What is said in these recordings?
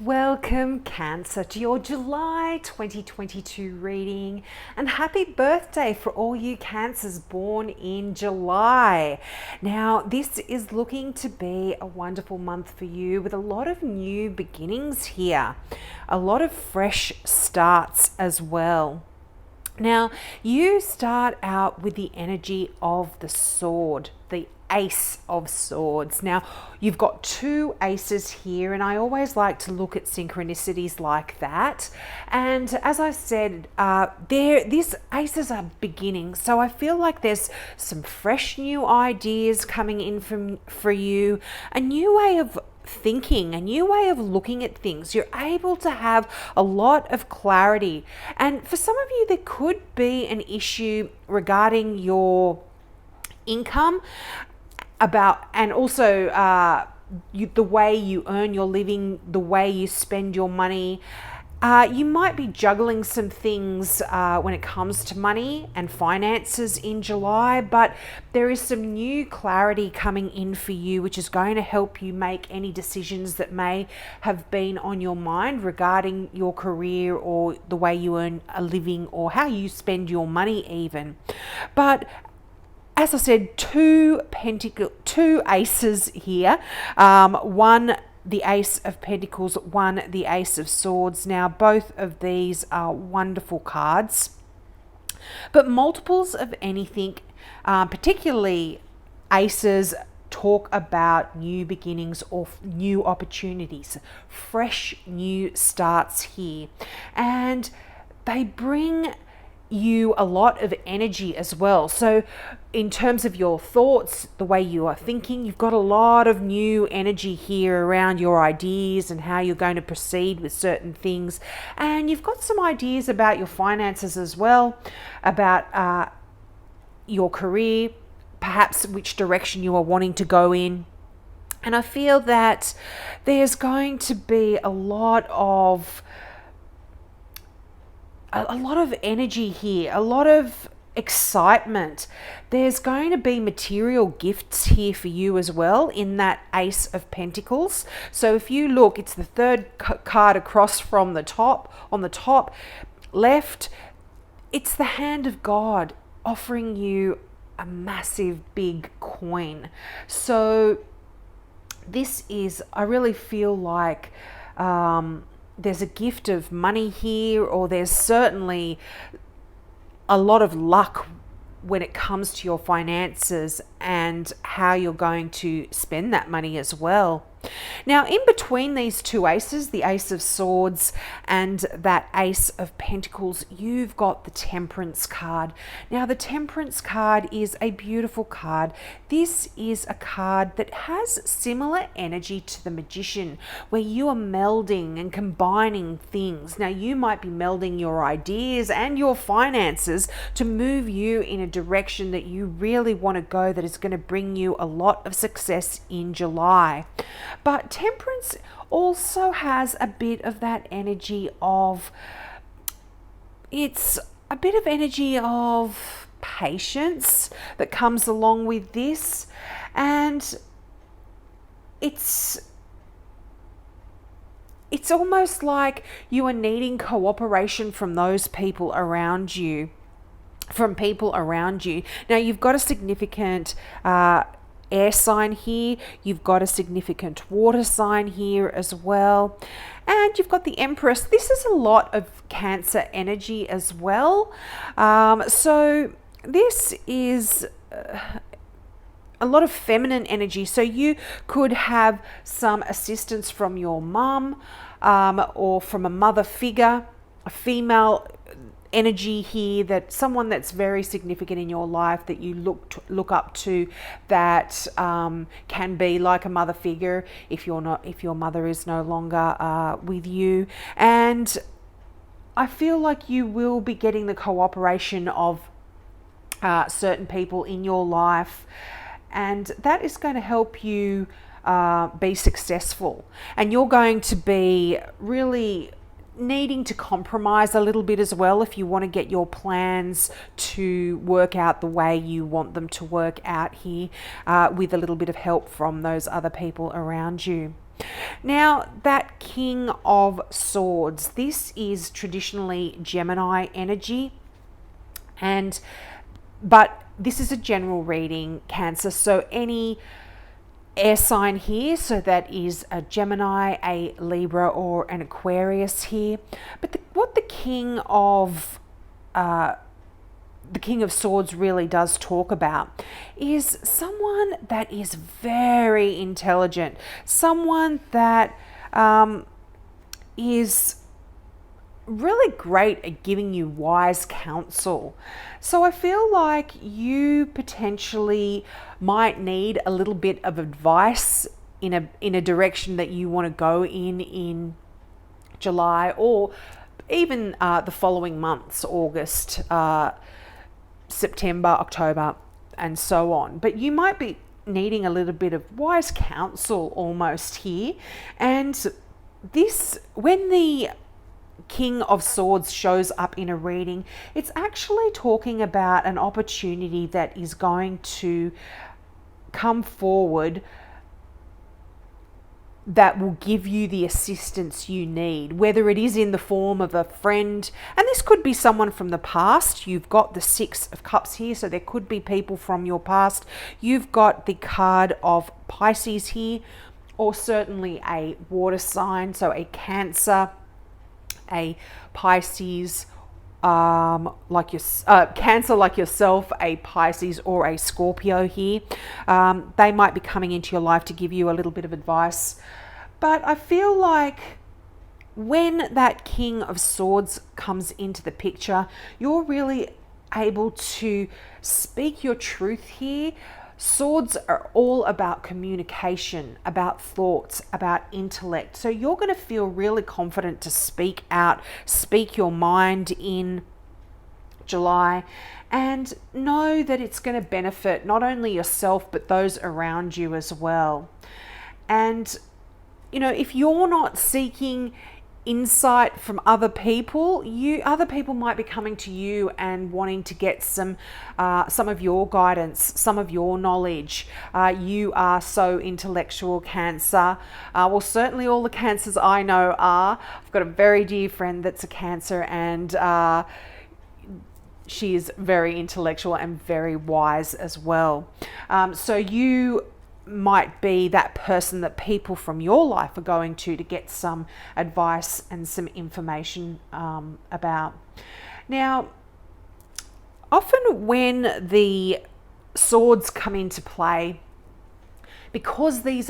Welcome, Cancer, to your July 2022 reading, and happy birthday for all you Cancers born in July. Now, this is looking to be a wonderful month for you with a lot of new beginnings here, a lot of fresh starts as well. Now, you start out with the energy of the sword, the Ace of Swords. Now, you've got two aces here, and I always like to look at synchronicities like that. And as I said, these aces are beginning, so I feel like there's some fresh new ideas coming in for you, a new way of thinking, a new way of looking at things. You're able to have a lot of clarity, and for some of you there could be an issue regarding your income and also the way you earn your living, the way you spend your money. You might be juggling some things when it comes to money and finances in July, but there is some new clarity coming in for you, which is going to help you make any decisions that may have been on your mind regarding your career or the way you earn a living or how you spend your money even. But as I said, two aces here. One, the Ace of Pentacles, one, the Ace of Swords. Now, both of these are wonderful cards, but multiples of anything, particularly aces, talk about new beginnings or new opportunities, fresh new starts here, and they bring you a lot of energy as well. So in terms of your thoughts, the way you are thinking, you've got a lot of new energy here around your ideas and how you're going to proceed with certain things. And you've got some ideas about your finances as well, about your career, perhaps which direction you are wanting to go in. And I feel that there's going to be a lot of energy here, a lot of excitement. There's going to be material gifts here for you as well in that Ace of Pentacles. So if you look, it's the third card across from the top, on the top left. It's the hand of God offering you a massive big coin. So this is, I really feel like there's a gift of money here, or there's certainly a lot of luck when it comes to your finances and how you're going to spend that money as well. Now, in between these two aces, the Ace of Swords and that Ace of Pentacles, you've got the Temperance card. Now, the Temperance card is a beautiful card. This is a card that has similar energy to the Magician, where you are melding and combining things. Now, you might be melding your ideas and your finances to move you in a direction that you really want to go, that is going to bring you a lot of success in July. But Temperance also has a bit of that energy of, it's a bit of energy of patience that comes along with this. And it's almost like you are needing cooperation from those people around you, Now, you've got a significant air sign here, you've got a significant water sign here as well, and you've got the Empress. This is a lot of Cancer energy as well. So this is a lot of feminine energy. So you could have some assistance from your mum, or from a mother figure, a female energy here, that someone that's very significant in your life that you look up to, that can be like a mother figure if your mother is no longer with you. And I feel like you will be getting the cooperation of certain people in your life, and that is going to help you be successful. And you're going to be really needing to compromise a little bit as well if you want to get your plans to work out the way you want them to work out here, with a little bit of help from those other people around you. Now, that King of Swords, this is traditionally Gemini energy, but this is a general reading, Cancer. So any air sign here, so that is a Gemini, a Libra, or an Aquarius here. But what the King of Swords really does talk about is someone that is very intelligent, someone that is really great at giving you wise counsel. So I feel like you potentially might need a little bit of advice in a direction that you want to go in July, or even the following months, August, September, October, and so on. But you might be needing a little bit of wise counsel almost here. And this, when the King of Swords shows up in a reading, it's actually talking about an opportunity that is going to come forward that will give you the assistance you need, whether it is in the form of a friend, and this could be someone from the past. You've got the Six of Cups here, so there could be people from your past. You've got the card of Pisces here, or certainly a water sign, so a Cancer, a Pisces, Cancer like yourself, a Pisces, or a Scorpio here. They might be coming into your life to give you a little bit of advice. But I feel like when that King of Swords comes into the picture, you're really able to speak your truth here. Swords are all about communication, about thoughts, about intellect. So you're going to feel really confident to speak out, speak your mind in July, and know that it's going to benefit not only yourself, but those around you as well. And, you know, if you're not seeking insight from other people might be coming to you and wanting to get some of your guidance, some of your knowledge. You are so intellectual, Cancer. Well, certainly all the Cancers I know are. I've got a very dear friend that's a Cancer, and she is very intellectual and very wise as well. So you might be that person that people from your life are going to get some advice and some information about. Now, often when the swords come into play, because the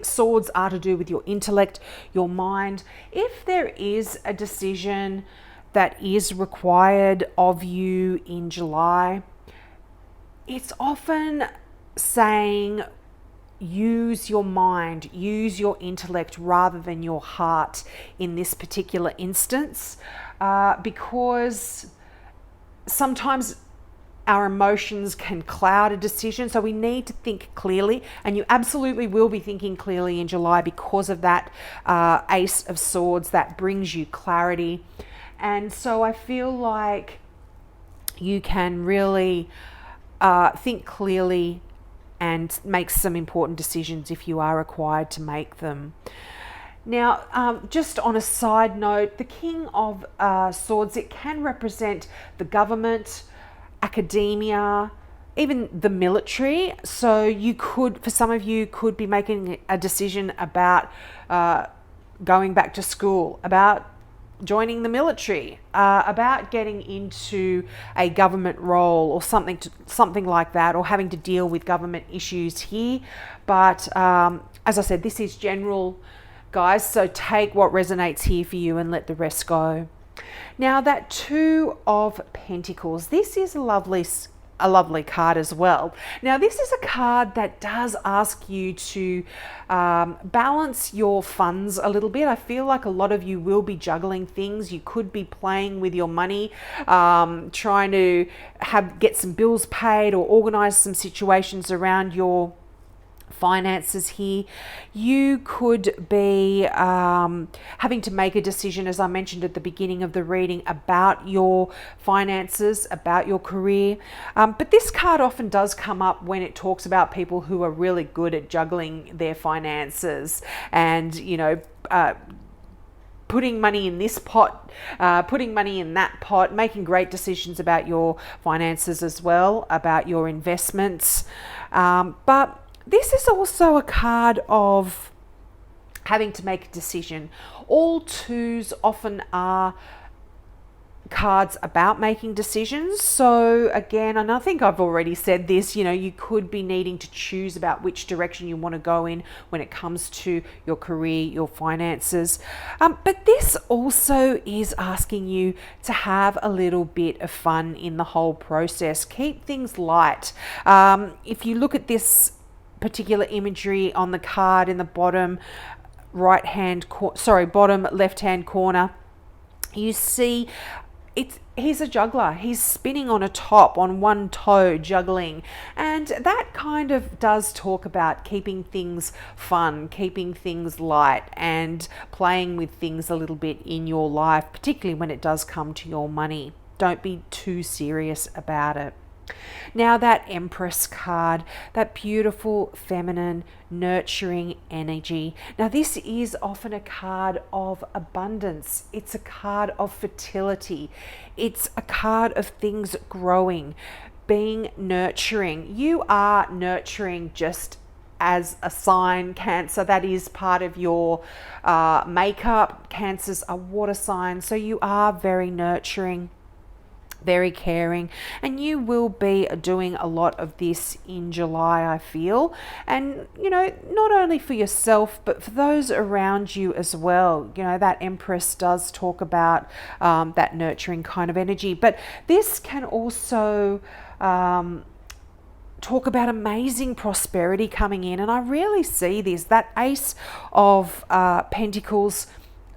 swords are to do with your intellect, your mind, if there is a decision that is required of you in July, it's often saying, use your mind, use your intellect rather than your heart in this particular instance, because sometimes our emotions can cloud a decision. So we need to think clearly, and you absolutely will be thinking clearly in July because of that Ace of Swords that brings you clarity. And so I feel like you can really think clearly and make some important decisions if you are required to make them. Now, just on a side note, the King of Swords, it can represent the government, academia, even the military. So you could, for some of you, could be making a decision about going back to school, about joining the military, about getting into a government role or something like that, or having to deal with government issues here. But as I said, this is general, guys, so take what resonates here for you and let the rest go. Now, that Two of Pentacles, this is a lovely card as well. Now, this is a card that does ask you to balance your funds a little bit. I feel like a lot of you will be juggling things. You could be playing with your money, trying to get some bills paid or organize some situations around your finances here. You could be having to make a decision, as I mentioned at the beginning of the reading, about your finances, about your career. But this card often does come up when it talks about people who are really good at juggling their finances and, putting money in this pot, putting money in that pot, making great decisions about your finances as well, about your investments. But this is also a card of having to make a decision. All twos often are cards about making decisions. So again, and I think I've already said this, you could be needing to choose about which direction you want to go in when it comes to your career, your finances. But this also is asking you to have a little bit of fun in the whole process. Keep things light. If you look at this particular imagery on the card in the bottom bottom left-hand corner, you see he's a juggler. He's spinning on a top, on one toe, juggling. And that kind of does talk about keeping things fun, keeping things light, and playing with things a little bit in your life, particularly when it does come to your money. Don't be too serious about it. Now that Empress card, that beautiful, feminine, nurturing energy. Now this is often a card of abundance. It's a card of fertility. It's a card of things growing, being nurturing. You are nurturing just as a sign, Cancer. That is part of your makeup. Cancers are water signs, so you are very nurturing, very caring, and you will be doing a lot of this in July, I feel. And not only for yourself but for those around you as well. That Empress does talk about that nurturing kind of energy, but this can also talk about amazing prosperity coming in. And I really see this, that Ace of Pentacles.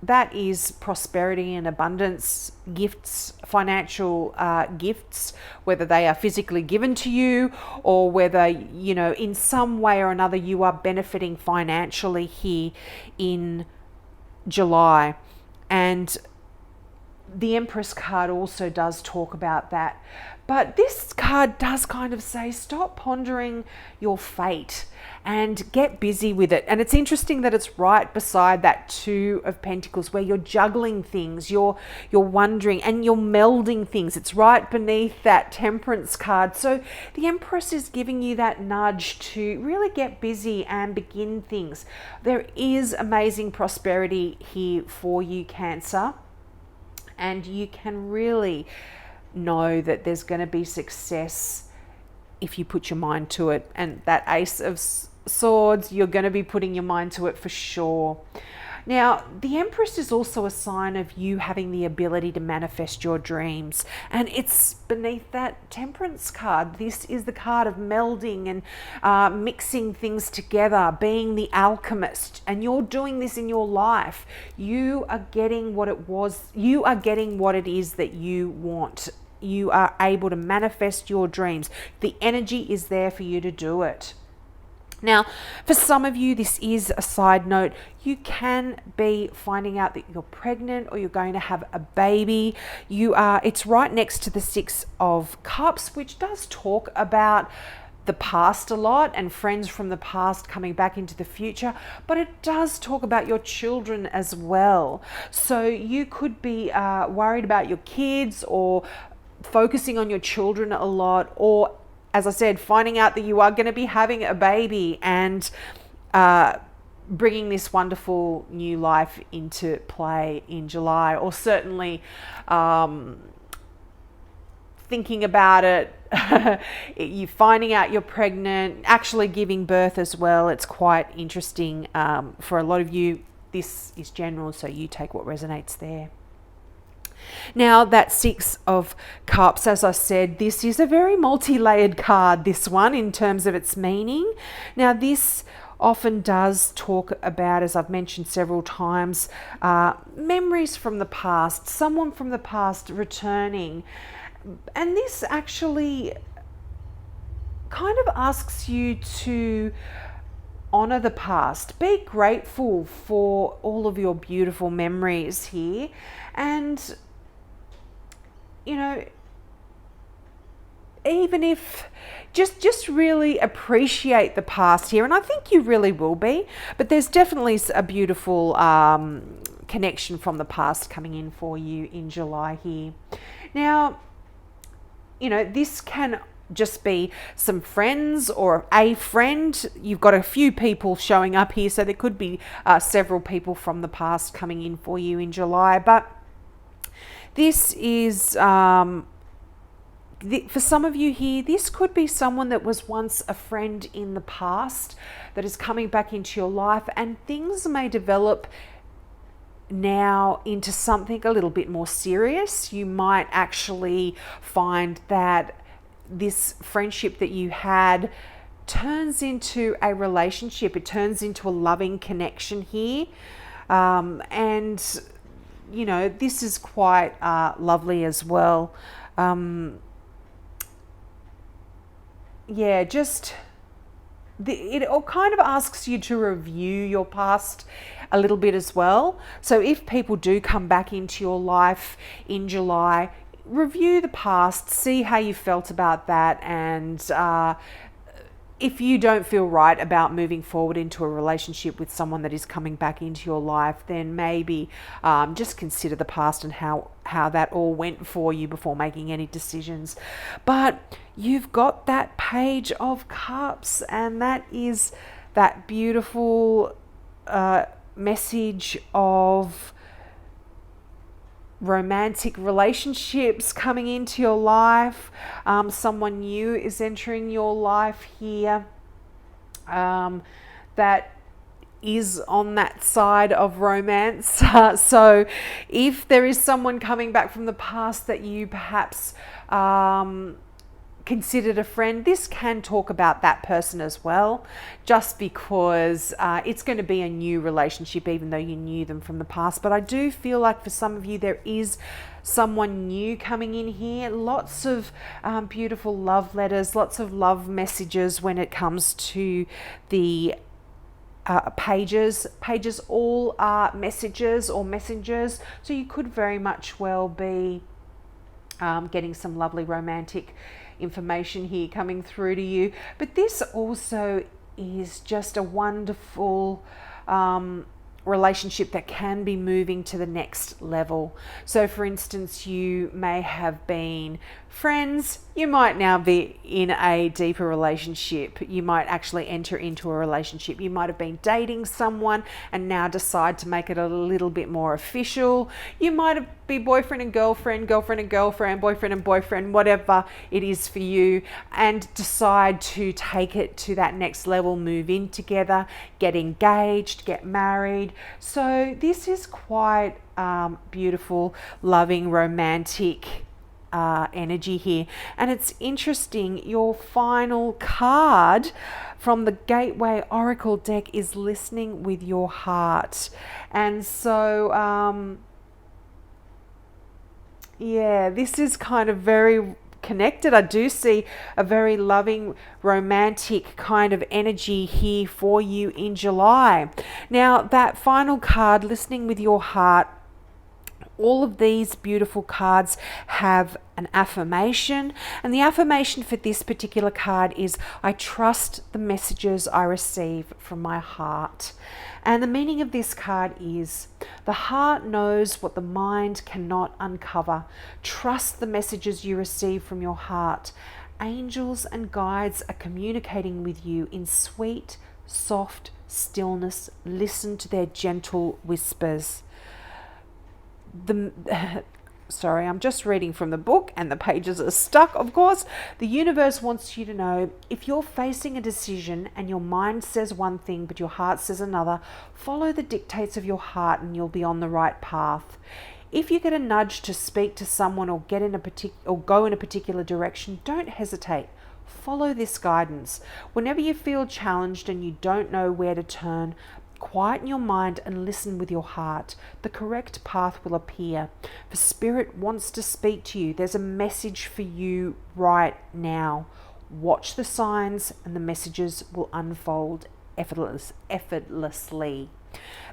That is prosperity and abundance, gifts, financial gifts, whether they are physically given to you or whether, in some way or another you are benefiting financially here in July. And the Empress card also does talk about that. But this card does kind of say, stop pondering your fate and get busy with it. And it's interesting that it's right beside that Two of Pentacles, where you're juggling things, you're wondering and you're melding things. It's right beneath that Temperance card. So the Empress is giving you that nudge to really get busy and begin things. There is amazing prosperity here for you, Cancer. And you can really know that there's going to be success if you put your mind to it. And that Ace of Swords, you're going to be putting your mind to it for sure. Now, the Empress is also a sign of you having the ability to manifest your dreams. And it's beneath that Temperance card. This is the card of melding and mixing things together, being the alchemist. And you're doing this in your life. You are getting what it is that you want. You are able to manifest your dreams. The energy is there for you to do it. Now, for some of you, this is a side note. You can be finding out that you're pregnant or you're going to have a baby. It's right next to the Six of Cups, which does talk about the past a lot and friends from the past coming back into the future, but it does talk about your children as well. So you could be worried about your kids or focusing on your children a lot, or as I said, finding out that you are going to be having a baby and bringing this wonderful new life into play in July, or certainly thinking about it, you finding out you're pregnant, actually giving birth as well. It's quite interesting for a lot of you. This is general, so you take what resonates there. Now, that Six of Cups, as I said, this is a very multi-layered card, this one, in terms of its meaning. Now, this often does talk about, as I've mentioned several times, memories from the past, someone from the past returning. And this actually kind of asks you to honor the past. Be grateful for all of your beautiful memories here. And, you know, even if just really appreciate the past here, and I think you really will be, but there's definitely a beautiful connection from the past coming in for you in July here. Now, you know, this can just be some friends or a friend. You've got a few people showing up here, so there could be several people from the past coming in for you in July. But this is for some of you here, this could be someone that was once a friend in the past that is coming back into your life, and things may develop now into something a little bit more serious. You might actually find that this friendship that you had turns into a relationship. It turns into a loving connection here. And, you know, this is quite lovely as well. Yeah, just it all kind of asks you to review your past a little bit as well. So if people do come back into your life in July, review the past, see how you felt about that, and if you don't feel right about moving forward into a relationship with someone that is coming back into your life, then maybe just consider the past and how that all went for you before making any decisions. But you've got that Page of Cups, and that is that beautiful message of romantic relationships coming into your life. Someone new is entering your life here that is on that side of romance. So if there is someone coming back from the past that you perhaps considered a friend, this can talk about that person as well, just because it's going to be a new relationship even though you knew them from the past. But I do feel like for some of you there is someone new coming in here. Lots of beautiful love letters, lots of love messages when it comes to the pages. Pages all are messages or messengers, so you could very much well be getting some lovely romantic information here coming through to you. But this also is just a wonderful relationship that can be moving to the next level. So for instance, you may have been friends, you might now be in a deeper relationship. You might actually enter into a relationship. You might have been dating someone and now decide to make it a little bit more official. You might be boyfriend and girlfriend, girlfriend and girlfriend, boyfriend and boyfriend, whatever it is for you, and decide to take it to that next level, move in together, get engaged, get married. So this is quite beautiful, loving, romantic energy here. And it's interesting, your final card from the Gateway Oracle deck is listening with your heart. And so yeah, this is kind of very connected. I do see a very loving, romantic kind of energy here for you in July. Now, that final card, listening with your heart, all of these beautiful cards have an affirmation, and the affirmation for this particular card is, I trust the messages I receive from my heart. And the meaning of this card is, the heart knows what the mind cannot uncover. Trust the messages you receive from your heart. Angels and guides are communicating with you in sweet, soft stillness. Listen to their gentle whispers. Sorry, I'm just reading from the book and the pages are stuck, of course. The universe wants you to know, if you're facing a decision and your mind says one thing but your heart says another, follow the dictates of your heart and you'll be on the right path. If you get a nudge to speak to someone or go in a particular direction, don't hesitate. Follow this guidance. Whenever you feel challenged and you don't know where to turn, quieten your mind and listen with your heart. The correct path will appear. For Spirit wants to speak to you. There's a message for you right now. Watch the signs and the messages will unfold effortlessly.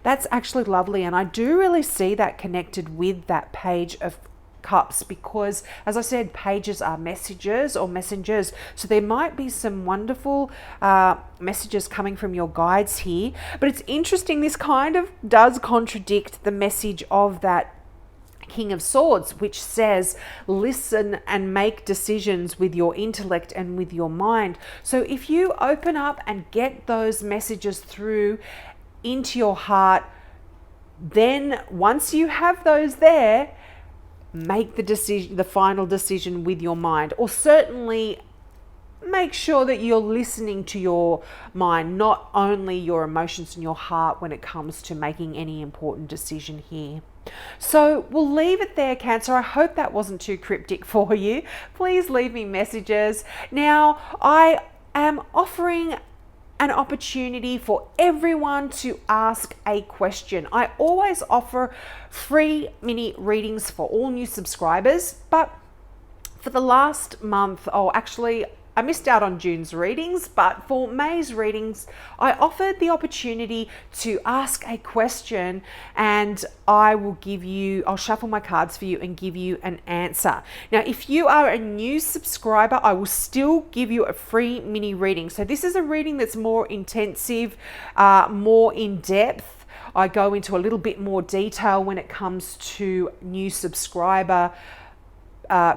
That's actually lovely, and I do really see that connected with that Page of Cups because, as I said, pages are messages or messengers. So there might be some wonderful messages coming from your guides here. But it's interesting, this kind of does contradict the message of that King of Swords, which says listen and make decisions with your intellect and with your mind. So if you open up and get those messages through into your heart, then once you have those there, make the decision, the final decision with your mind, or certainly make sure that you're listening to your mind, not only your emotions and your heart when it comes to making any important decision here. So we'll leave it there, Cancer. I hope that wasn't too cryptic for you. Please leave me messages. Now, I am offering an opportunity for everyone to ask a question. I always offer free mini readings for all new subscribers, but for the last month, I missed out on June's readings, but for May's readings, I offered the opportunity to ask a question, and I'll shuffle my cards for you and give you an answer. Now, if you are a new subscriber, I will still give you a free mini reading. So this is a reading that's more intensive, more in depth. I go into a little bit more detail when it comes to new subscriber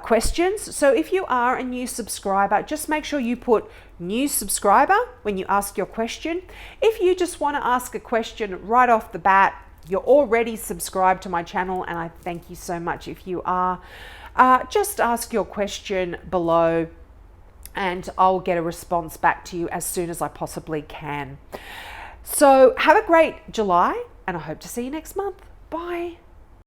questions. So if you are a new subscriber, just make sure you put new subscriber when you ask your question. If you just want to ask a question right off the bat, you're already subscribed to my channel, and I thank you so much if you are. Just ask your question below and I'll get a response back to you as soon as I possibly can. So have a great July, and I hope to see you next month. Bye.